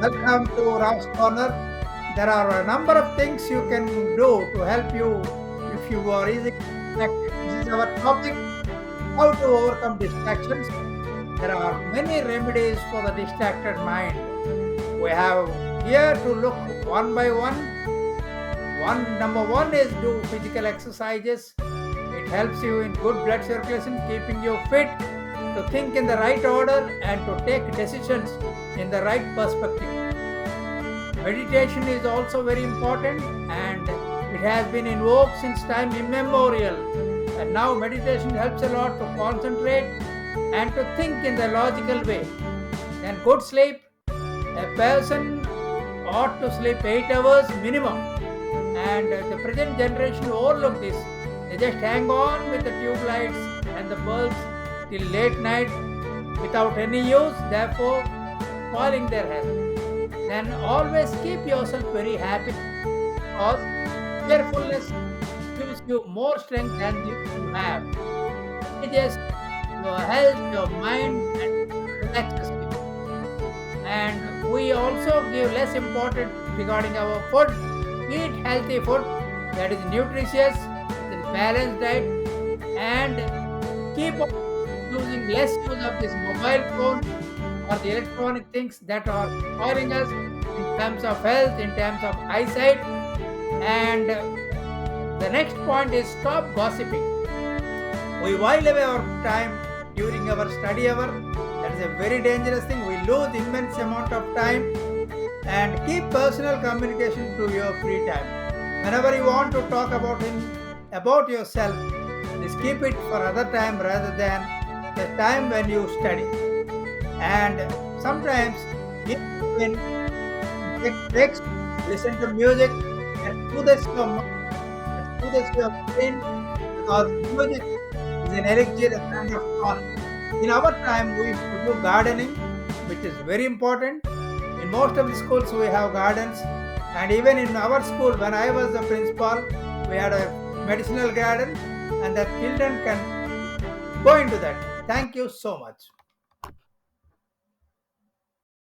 Welcome to Ralph's Corner. There are a number of things you can do to help you if you are easily distracted. This is our topic, how to overcome distractions. There are many remedies for the distracted mind. We have here to look one by one. Number one is do physical exercises. It helps you in good blood circulation, keeping you fit, to think in the right order and to take decisions in the right perspective. Meditation is also very important and it has been invoked since time immemorial. And now meditation helps a lot to concentrate and to think in the logical way. Then good sleep. A person ought to sleep 8 hours minimum. And the present generation overlook this. They just hang on with the tube lights and the bulbs till late night without any use, therefore spoiling their health. Then always keep yourself very happy because cheerfulness gives you more strength than you have. It is your health, your mind, and relaxes you. And we also give less importance regarding our food. Eat healthy food that is nutritious, that is balanced diet, and keep on using less use of this mobile phone or the electronic things that are spoiling us in terms of health, in terms of eyesight. And the next point is stop gossiping. We while away our time during our study hour. That is a very dangerous thing. We lose immense amount of time. And keep personal communication to your free time. Whenever you want to talk about yourself, just keep it for other time rather than the time when you study. And sometimes you can take breaks, listen to music, and do this your mind, do this your brain, because music is an elixir, a kind of tonic. In our time, we used to do gardening, which is very important. In most of the schools, we have gardens, and even in our school, when I was the principal, we had a medicinal garden, and the children can go into that. Thank you so much.